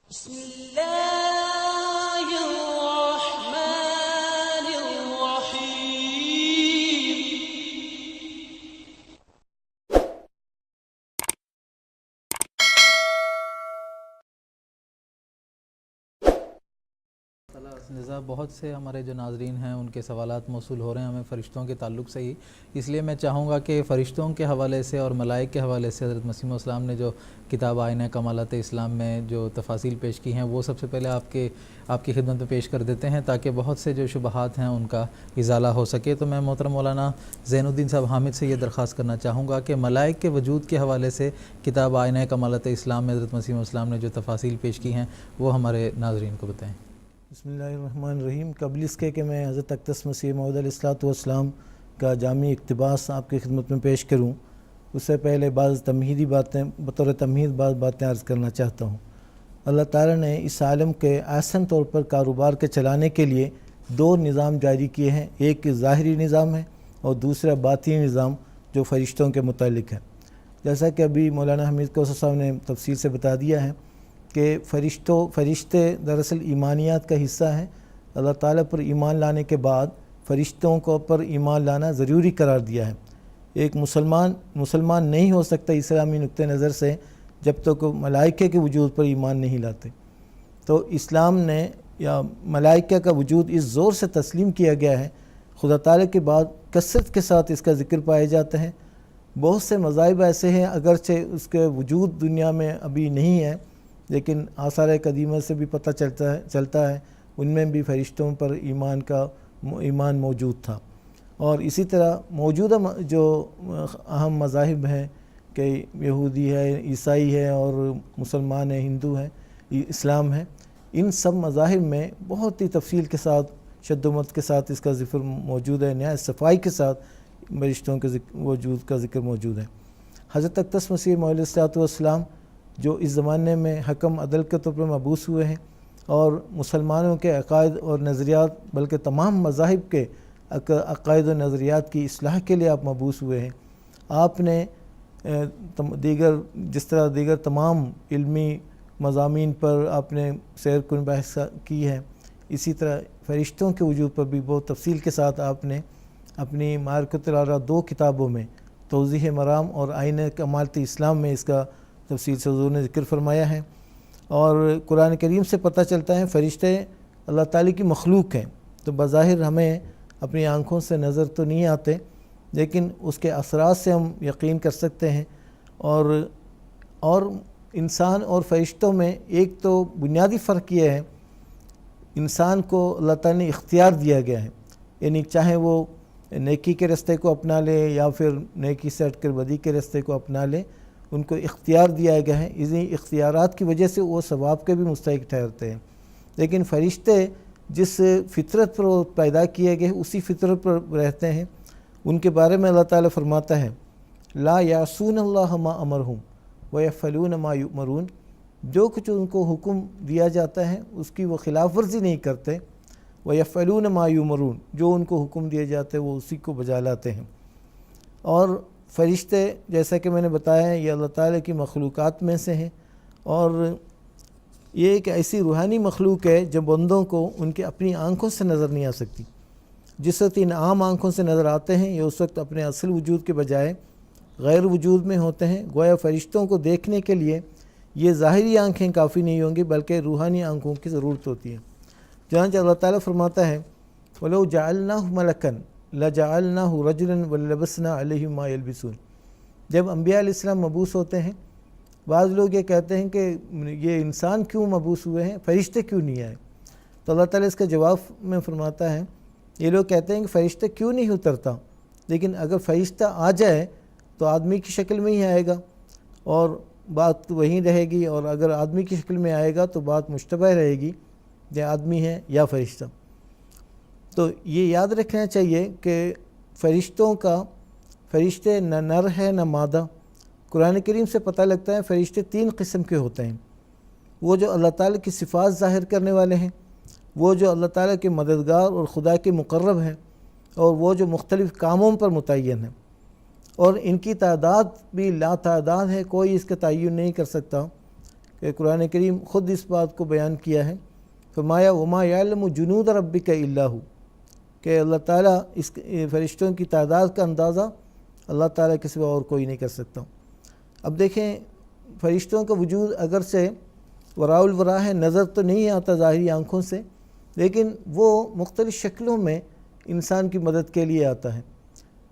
بسم الله الرحمن الرحيم. لذا بہت سے ہمارے جو ناظرین ہیں ان کے سوالات موصول ہو رہے ہیں ہمیں فرشتوں کے تعلق سے ہی، اس لیے میں چاہوں گا کہ فرشتوں کے حوالے سے اور ملائک کے حوالے سے حضرت مسیح موعود السلام نے جو کتاب آئینہ کمالات اسلام میں جو تفاصیل پیش کی ہیں وہ سب سے پہلے آپ کی خدمت میں پیش کر دیتے ہیں تاکہ بہت سے جو شبہات ہیں ان کا ازالہ ہو سکے۔ تو میں محترم مولانا زین الدین صاحب حامد سے یہ درخواست کرنا چاہوں گا کہ ملائک کے وجود کے حوالے سے کتاب آئینہ کمالات اسلام میں حضرت مسیح موعود السلام نے جو تفاصیل پیش کی ہیں وہ ہمارے ناظرین کو بتائیں۔ بسم اللہ الرحمن الرحیم۔ قبل اس کے کہ میں حضرت اقدس مسیح موعود علیہ السلام کا جامع اقتباس آپ کی خدمت میں پیش کروں، اس سے پہلے بعض تمہیدی باتیں بطور تمہید بعض باتیں عرض کرنا چاہتا ہوں۔ اللہ تعالیٰ نے اس عالم کے احسن طور پر کاروبار کے چلانے کے لیے دو نظام جاری کیے ہیں، ایک ظاہری نظام ہے اور دوسرا باطنی نظام جو فرشتوں کے متعلق ہے۔ جیسا کہ ابھی مولانا حمید کوثر صاحب نے تفصیل سے بتا دیا ہے کہ فرشتے دراصل ایمانیات کا حصہ ہیں۔ اللہ تعالیٰ پر ایمان لانے کے بعد فرشتوں کو پر ایمان لانا ضروری قرار دیا ہے۔ ایک مسلمان نہیں ہو سکتا اسلامی نقطہ نظر سے جب تک وہ ملائکہ کے وجود پر ایمان نہیں لاتے۔ تو اسلام نے یا ملائکہ کا وجود اس زور سے تسلیم کیا گیا ہے، خدا تعالیٰ کے بعد کثرت کے ساتھ اس کا ذکر پائے جاتے ہیں۔ بہت سے مذاہب ایسے ہیں اگرچہ اس کے وجود دنیا میں ابھی نہیں ہے، لیکن آثار قدیمہ سے بھی پتہ چلتا ہے ان میں بھی فرشتوں پر ایمان موجود تھا۔ اور اسی طرح موجودہ جو اہم مذاہب ہیں کہ یہودی ہے، عیسائی ہے اور مسلمان ہیں، ہندو ہیں، اسلام ہے، ان سب مذاہب میں بہت ہی تفصیل کے ساتھ شد و مت کے ساتھ اس کا ذکر موجود ہے، نہایت صفائی کے ساتھ فرشتوں کے وجود کا ذکر موجود ہے۔ حضرت اقدس مسیح موعود علیہ السلام جو اس زمانے میں حکم عدل کے طور پر مبعوث ہوئے ہیں اور مسلمانوں کے عقائد اور نظریات بلکہ تمام مذاہب کے عقائد و نظریات کی اصلاح کے لیے آپ مبعوث ہوئے ہیں۔ آپ نے جس طرح دیگر تمام علمی مضامین پر آپ نے سیر کن بحث کی ہے، اسی طرح فرشتوں کے وجود پر بھی بہت تفصیل کے ساتھ آپ نے اپنی معرکۃ الآراء 2 کتابوں میں توضیح مرام اور آئینہ کمالات اسلام میں اس کا تفصیل سے حضور نے ذکر فرمایا ہے۔ اور قرآن کریم سے پتہ چلتا ہے فرشتے اللہ تعالیٰ کی مخلوق ہیں، تو بظاہر ہمیں اپنی آنکھوں سے نظر تو نہیں آتے، لیکن اس کے اثرات سے ہم یقین کر سکتے ہیں۔ اور انسان اور فرشتوں میں ایک تو بنیادی فرق یہ ہے، انسان کو اللہ تعالیٰ نے اختیار دیا گیا ہے، یعنی چاہے وہ نیکی کے راستے کو اپنا لے یا پھر نیکی سے ہٹ کر بدی کے راستے کو اپنا لے، ان کو اختیار دیا گیا ہے۔ اسی اختیارات کی وجہ سے وہ ثواب کے بھی مستحق ٹھہرتے ہیں۔ لیکن فرشتے جس فطرت پر وہ پیدا کیے گئے اسی فطرت پر رہتے ہیں۔ ان کے بارے میں اللہ تعالیٰ فرماتا ہے لا یعصون اللہ ما امرہم ویفعلون ما یؤمرون، جو کچھ ان کو حکم دیا جاتا ہے اس کی وہ خلاف ورزی نہیں کرتے، ویفعلون ما یؤمرون، جو ان کو حکم دیا جاتا ہے وہ اسی کو بجا لاتے ہیں۔ اور فرشتے جیسا کہ میں نے بتایا ہے یہ اللہ تعالیٰ کی مخلوقات میں سے ہیں، اور یہ ایک ایسی روحانی مخلوق ہے جو بندوں کو ان کے اپنی آنکھوں سے نظر نہیں آ سکتی۔ جس وقت ان عام آنکھوں سے نظر آتے ہیں یہ اس وقت اپنے اصل وجود کے بجائے غیر وجود میں ہوتے ہیں۔ گویا فرشتوں کو دیکھنے کے لیے یہ ظاہری آنکھیں کافی نہیں ہوں گی بلکہ روحانی آنکھوں کی ضرورت ہوتی ہے۔ چنانچہ اللہ تعالیٰ فرماتا ہے وَلَوْ جَعَلْنَاهُ مَلَكًا لَجَعَلْنَاهُ رَجُلًا وَلَلَبَسْنَا عَلَيْهِمْ مَا يَلْبِسُونَ۔ جب انبیاء علیہ السلام مبعوث ہوتے ہیں، بعض لوگ یہ کہتے ہیں کہ یہ انسان کیوں مبعوث ہوئے ہیں، فرشتے کیوں نہیں آئے؟ تو اللہ تعالیٰ اس کا جواب میں فرماتا ہے یہ لوگ کہتے ہیں کہ فرشتے کیوں نہیں اترتا، لیکن اگر فرشتہ آ جائے تو آدمی کی شکل میں ہی آئے گا اور بات وہیں رہے گی، اور اگر آدمی کی شکل میں آئے گا تو بات مشتبہ رہے گی کہ آدمی ہے یا فرشتہ۔ تو یہ یاد رکھنا چاہیے کہ فرشتے نہ نر ہے نہ مادہ۔ قرآن کریم سے پتہ لگتا ہے فرشتے 3 قسم کے ہوتے ہیں، وہ جو اللہ تعالیٰ کی صفات ظاہر کرنے والے ہیں، وہ جو اللہ تعالیٰ کے مددگار اور خدا کے مقرب ہیں، اور وہ جو مختلف کاموں پر متعین ہیں۔ اور ان کی تعداد بھی لا تعداد ہے، کوئی اس کا تعین نہیں کر سکتا کہ قرآن کریم خود اس بات کو بیان کیا ہے، فرمایا وما یعلم جنود ربک الا ہو، کہ اللہ تعالیٰ اس فرشتوں کی تعداد کا اندازہ اللہ تعالیٰ کے سوا اور کوئی نہیں کر سکتا۔ اب دیکھیں فرشتوں کا وجود اگرچہ وراء الورا ہے، نظر تو نہیں آتا ظاہری آنکھوں سے، لیکن وہ مختلف شکلوں میں انسان کی مدد کے لیے آتا ہے،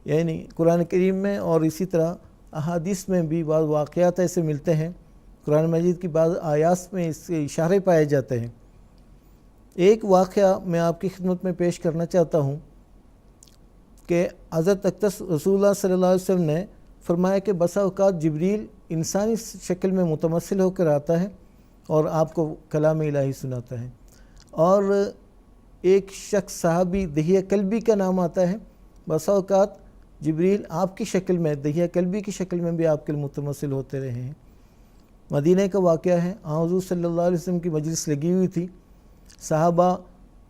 یعنی قرآن کریم میں اور اسی طرح احادیث میں بھی بعض واقعات ایسے ملتے ہیں، قرآن مجید کی بعض آیات میں اس کے اشارے پائے جاتے ہیں۔ ایک واقعہ میں آپ کی خدمت میں پیش کرنا چاہتا ہوں کہ حضرت اقدس رسول اللہ صلی اللہ علیہ وسلم نے فرمایا کہ بسا اوقات جبریل انسانی شکل میں متمثل ہو کر آتا ہے اور آپ کو کلام الہی سناتا ہے، اور ایک شخص صحابی دحیہ کلبی کا نام آتا ہے، بسا اوقات جبریل آپ کی شکل میں، دحیہ کلبی کی شکل میں بھی آپ کے متمثل ہوتے رہے ہیں۔ مدینہ کا واقعہ ہے، حضور صلی اللہ علیہ وسلم کی مجلس لگی ہوئی تھی، صحابہ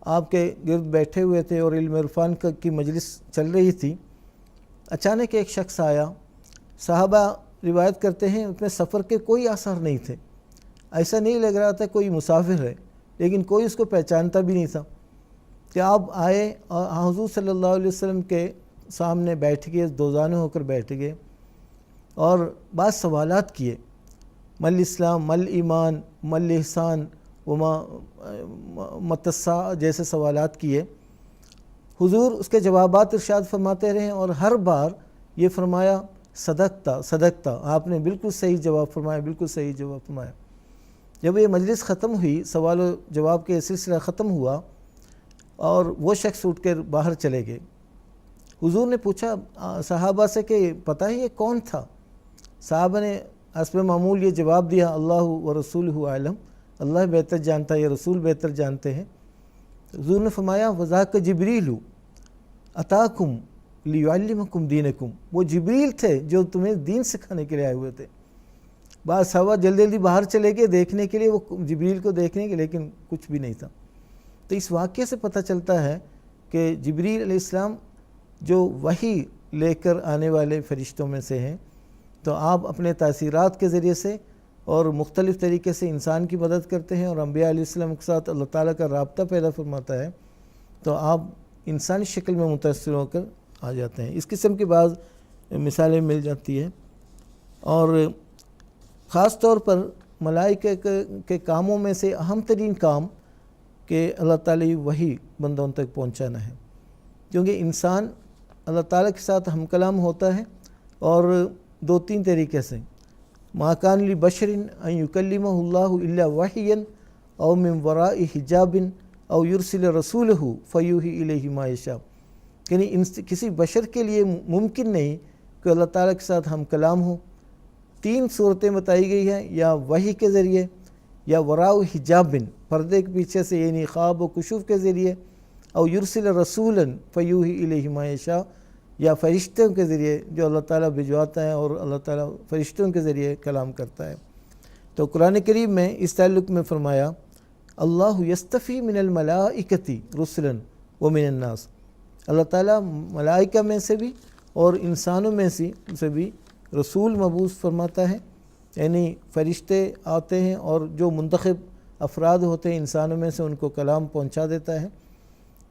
آپ کے گرد بیٹھے ہوئے تھے اور علم عرفان کی مجلس چل رہی تھی۔ اچانک ایک شخص آیا، صحابہ روایت کرتے ہیں اس میں سفر کے کوئی آثار نہیں تھے، ایسا نہیں لگ رہا تھا کوئی مسافر ہے، لیکن کوئی اس کو پہچانتا بھی نہیں تھا کہ آپ آئے اور حضور صلی اللہ علیہ وسلم کے سامنے بیٹھ گئے، دوزانے ہو کر بیٹھ گئے اور بعض سوالات کیے، مل اسلام، مل ایمان، مل احسان وما متسا جیسے سوالات کیے۔ حضور اس کے جوابات ارشاد فرماتے رہے اور ہر بار یہ فرمایا صدقتا صدقتا، آپ نے بالکل صحیح جواب فرمایا، بالکل صحیح جواب فرمایا۔ جب یہ مجلس ختم ہوئی، سوال و جواب کے سلسلہ ختم ہوا اور وہ شخص اٹھ کر باہر چلے گئے، حضور نے پوچھا صحابہ سے کہ پتہ ہے یہ کون تھا؟ صحابہ نے حسب معمول یہ جواب دیا، اللہ و رسولہ اعلم، اللہ بہتر جانتا ہے، یہ رسول بہتر جانتے ہیں۔ حضور نے فرمایا وذاک جبریل اتاکم لیعلمکم دینکم، وہ جبریل تھے جو تمہیں دین سکھانے کے لیے آئے ہوئے تھے۔ بعض صحابہ جلدی جلدی باہر چلے گئے دیکھنے کے لیے، وہ جبریل کو دیکھنے کے، لیکن کچھ بھی نہیں تھا۔ تو اس واقعے سے پتہ چلتا ہے کہ جبریل علیہ السلام جو وحی لے کر آنے والے فرشتوں میں سے ہیں، تو آپ اپنے تاثیرات کے ذریعے سے اور مختلف طریقے سے انسان کی مدد کرتے ہیں اور انبیاء علیہ السلام کے ساتھ اللہ تعالیٰ کا رابطہ پیدا فرماتا ہے، تو آپ انسانی شکل میں متاثر ہو کر آ جاتے ہیں۔ اس قسم کی بعض مثالیں مل جاتی ہیں، اور خاص طور پر ملائکہ کے کاموں میں سے اہم ترین کام کہ اللہ تعالیٰ وحی بندوں تک پہنچانا ہے، کیونکہ انسان اللہ تعالیٰ کے ساتھ ہم کلام ہوتا ہے، اور دو تین طریقے سے، ما کان لبشر ان یکلمہ اللہ الا وحیا او من وراء حجاب او یرسل رسولہ فیوحی الیہ ما یشاء، یعنی کسی بشر کے لیے ممکن نہیں کہ اللہ تعالیٰ کے ساتھ ہم کلام ہو۔ تین صورتیں بتائی گئی ہیں، یا وحی کے ذریعے، یا وراء حجاب پردے کے پیچھے سے یعنی خواب و کشوف کے ذریعے، او یرسل رسولا فیوحی الیہ ما یشاء، یا فرشتوں کے ذریعے جو اللہ تعالیٰ بھجواتا ہے اور اللہ تعالیٰ فرشتوں کے ذریعے کلام کرتا ہے۔ تو قرآن کریم میں اس تعلق میں فرمایا اللہ یستفی من الملائکۃ رسلا ومن الناس، اللہ تعالیٰ ملائکہ میں سے بھی اور انسانوں میں سے بھی رسول مبعوث فرماتا ہے، یعنی فرشتے آتے ہیں اور جو منتخب افراد ہوتے ہیں انسانوں میں سے ان کو کلام پہنچا دیتا ہے۔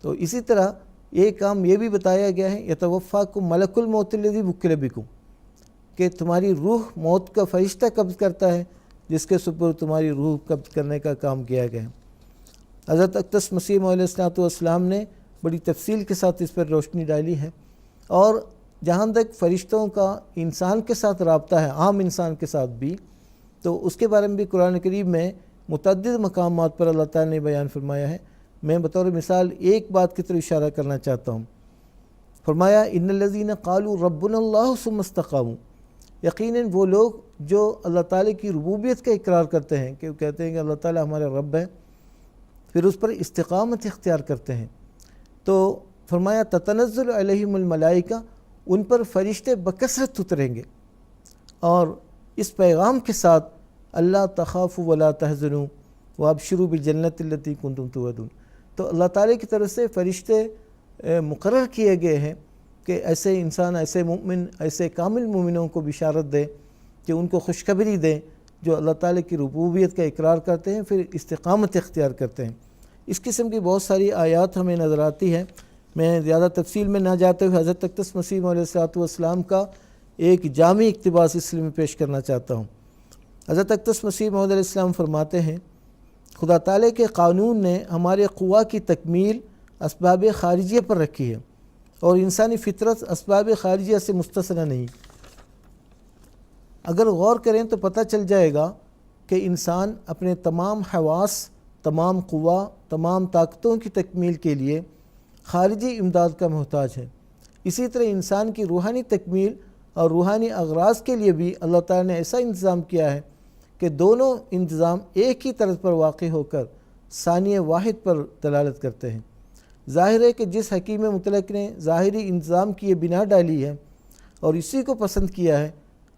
تو اسی طرح یہ کام یہ بھی بتایا گیا ہے یتوفاکم ملک الموت الذی وکل بکم، کہ تمہاری روح موت کا فرشتہ قبض کرتا ہے جس کے سپرد تمہاری روح قبض کرنے کا کام کیا گیا ہے۔ حضرت اقدس مسیح موعود علیہ السلام نے بڑی تفصیل کے ساتھ اس پر روشنی ڈالی ہے، اور جہاں تک فرشتوں کا انسان کے ساتھ رابطہ ہے، عام انسان کے ساتھ بھی، تو اس کے بارے میں بھی قرآن کریم میں متعدد مقامات پر اللہ تعالیٰ نے بیان فرمایا ہے۔ میں بطور مثال ایک بات کی طرف اشارہ کرنا چاہتا ہوں، فرمایا ان الذین قالوا ربنا اللہ ثم استقاموا، یقیناً وہ لوگ جو اللہ تعالیٰ کی ربوبیت کا اقرار کرتے ہیں، کہ وہ کہتے ہیں کہ اللہ تعالیٰ ہمارا رب ہے، پھر اس پر استقامت اختیار کرتے ہیں، تو فرمایا تتنزل علیہم الملائکہ، ان پر فرشتے بکثرت اتریں گے، اور اس پیغام کے ساتھ اللہ تخافوا ولا تحزنوا وابشروا بالجنۃ التی کنتم توعدون، تو اللہ تعالیٰ کی طرف سے فرشتے مقرر کیے گئے ہیں کہ ایسے انسان، ایسے مومن، ایسے کامل مومنوں کو بشارت دیں کہ ان کو خوشخبری دیں جو اللہ تعالیٰ کی ربوبیت کا اقرار کرتے ہیں، پھر استقامت اختیار کرتے ہیں۔ اس قسم کی بہت ساری آیات ہمیں نظر آتی ہے۔ میں زیادہ تفصیل میں نہ جاتے ہوئے حضرت اقدس مسیح علیہ السلام کا ایک جامع اقتباس اس لیے میں پیش کرنا چاہتا ہوں۔ حضرت اقدس مسیح علیہ السلام فرماتے ہیں، خدا تعالیٰ کے قانون نے ہمارے قوا کی تکمیل اسباب خارجیہ پر رکھی ہے، اور انسانی فطرت اسباب خارجیہ سے مستثنی نہیں۔ اگر غور کریں تو پتہ چل جائے گا کہ انسان اپنے تمام حواس، تمام قوا، تمام طاقتوں کی تکمیل کے لیے خارجی امداد کا محتاج ہے۔ اسی طرح انسان کی روحانی تکمیل اور روحانی اغراض کے لیے بھی اللہ تعالیٰ نے ایسا انتظام کیا ہے کہ دونوں انتظام ایک ہی طرز پر واقع ہو کر ثانیہ واحد پر دلالت کرتے ہیں۔ ظاہر ہے کہ جس حکیم مطلق نے ظاہری انتظام کی یہ بنا ڈالی ہے اور اسی کو پسند کیا ہے،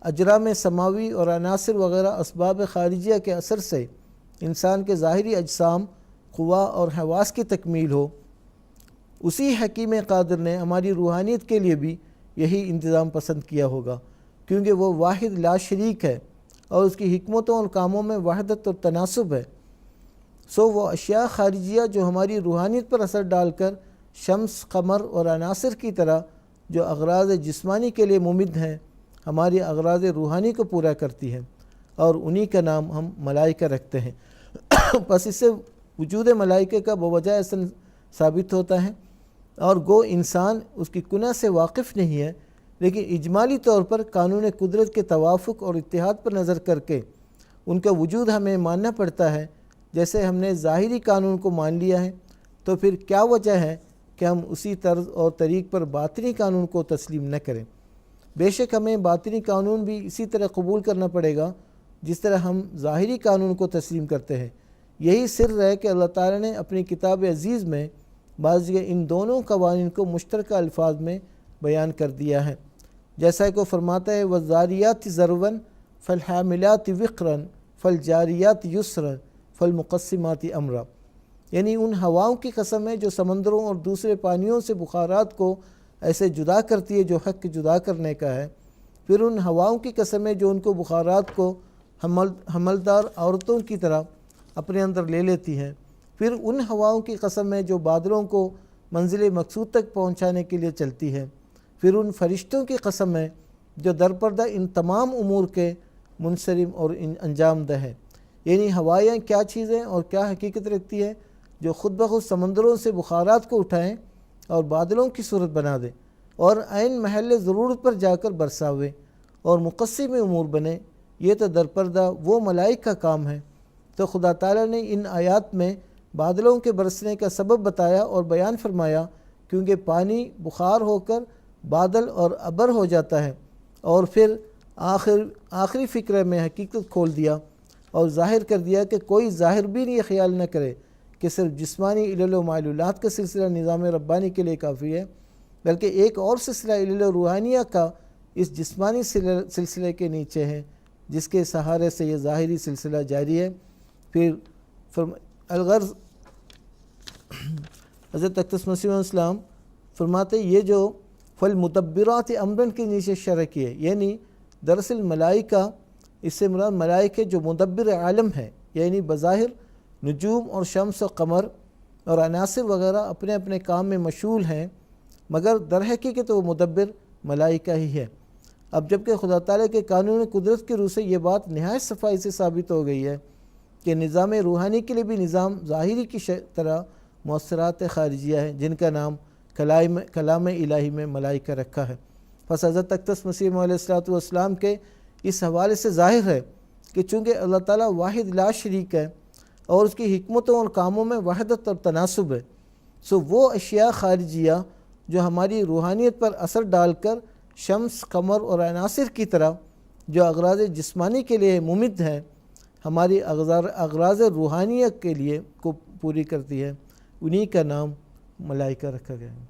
اجرام سماوی اور عناصر وغیرہ اسباب خارجیہ کے اثر سے انسان کے ظاہری اجسام، قوا اور حواس کی تکمیل ہو، اسی حکیم قادر نے ہماری روحانیت کے لیے بھی یہی انتظام پسند کیا ہوگا، کیونکہ وہ واحد لا شریک ہے اور اس کی حکمتوں اور کاموں میں وحدت اور تناسب ہے۔ سو وہ اشیاء خارجیہ جو ہماری روحانیت پر اثر ڈال کر شمس، قمر اور عناصر کی طرح جو اغراض جسمانی کے لیے ممد ہیں، ہماری اغراض روحانی کو پورا کرتی ہیں، اور انہی کا نام ہم ملائکہ رکھتے ہیں۔ پس اس سے وجود ملائکہ کا بوجہ اصل ثابت ہوتا ہے، اور گو انسان اس کی کنہ سے واقف نہیں ہے، لیکن اجمالی طور پر قانون قدرت کے توافق اور اتحاد پر نظر کر کے ان کا وجود ہمیں ماننا پڑتا ہے۔ جیسے ہم نے ظاہری قانون کو مان لیا ہے، تو پھر کیا وجہ ہے کہ ہم اسی طرز اور طریق پر باطنی قانون کو تسلیم نہ کریں؟ بے شک ہمیں باطنی قانون بھی اسی طرح قبول کرنا پڑے گا جس طرح ہم ظاہری قانون کو تسلیم کرتے ہیں۔ یہی سر ہے کہ اللہ تعالیٰ نے اپنی کتاب عزیز میں بعض جگہ ان دونوں قوانین کو مشترکہ الفاظ میں بیان کر دیا ہے، جیسا کہ وہ فرماتا ہے وَالذَّارِيَاتِ ذَرْوًا فَالْحَامِلَاتِ وِقْرًا فَالْجَارِيَاتِ يُسْرًا فَالْمُقَسِّمَاتِ أَمْرًا، یعنی ان ہواؤں کی قسم ہے جو سمندروں اور دوسرے پانیوں سے بخارات کو ایسے جدا کرتی ہے جو حق جدا کرنے کا ہے، پھر ان ہواؤں کی قسم ہے جو ان کو بخارات کو حملدار عورتوں کی طرح اپنے اندر لے لیتی ہیں، پھر ان ہواؤں کی قسم ہے جو بادلوں کو منزل مقصود تک پہنچانے کے لیے چلتی ہے، پھر ان فرشتوں کی قسم ہے جو درپردہ ان تمام امور کے منصرم اور انجام دہ ہے۔ یعنی ہوائیں کیا چیزیں اور کیا حقیقت رکھتی ہے جو خود بخود سمندروں سے بخارات کو اٹھائیں اور بادلوں کی صورت بنا دیں اور عین محل ضرورت پر جا کر برساوے اور مقسم امور بنے، یہ تو درپردہ وہ ملائک کا کام ہے۔ تو خدا تعالیٰ نے ان آیات میں بادلوں کے برسنے کا سبب بتایا اور بیان فرمایا، کیونکہ پانی بخار ہو کر بادل اور ابر ہو جاتا ہے، اور پھر آخری فکرے میں حقیقت کھول دیا اور ظاہر کر دیا کہ کوئی ظاہر بھی یہ خیال نہ کرے کہ صرف جسمانی علل و معلولات کا سلسلہ نظام ربانی کے لیے کافی ہے، بلکہ ایک اور سلسلہ علل و روحانیہ کا اس جسمانی سلسلے کے نیچے ہے، جس کے سہارے سے یہ ظاہری سلسلہ جاری ہے۔ پھر الغرض حضرت اقدس مسیح علیہ السلام فرماتے یہ جو فالمدبرات امرن کے نیچے شرح کی ہے، یعنی دراصل ملائکہ، اس سے مراد ملائکہ جو مدبر عالم ہے، یعنی بظاہر نجوم اور شمس و قمر اور عناصر وغیرہ اپنے اپنے کام میں مشغول ہیں، مگر در حقیقت وہ مدبر ملائکہ ہی ہے۔ اب جبکہ خدا تعالیٰ کے قانون قدرت کی روح سے یہ بات نہایت صفائی سے ثابت ہو گئی ہے کہ نظام روحانی کے لیے بھی نظام ظاہری کی طرح مؤثرات خارجیہ ہیں، جن کا نام کلام الہی میں ملائکہ رکھا ہے۔ پس حضرت اقدس مسیح علیہ السلام کے اس حوالے سے ظاہر ہے کہ چونکہ اللہ تعالیٰ واحد لا شریک ہے اور اس کی حکمتوں اور کاموں میں وحدت اور تناسب ہے، سو وہ اشیاء خارجیہ جو ہماری روحانیت پر اثر ڈال کر شمس، قمر اور عناصر کی طرح جو اغراض جسمانی کے لیے ممد ہیں، ہماری اغراض روحانیت کے لیے کو پوری کرتی ہے، انہی کا نام ملائکہ رکھا گیا ہے۔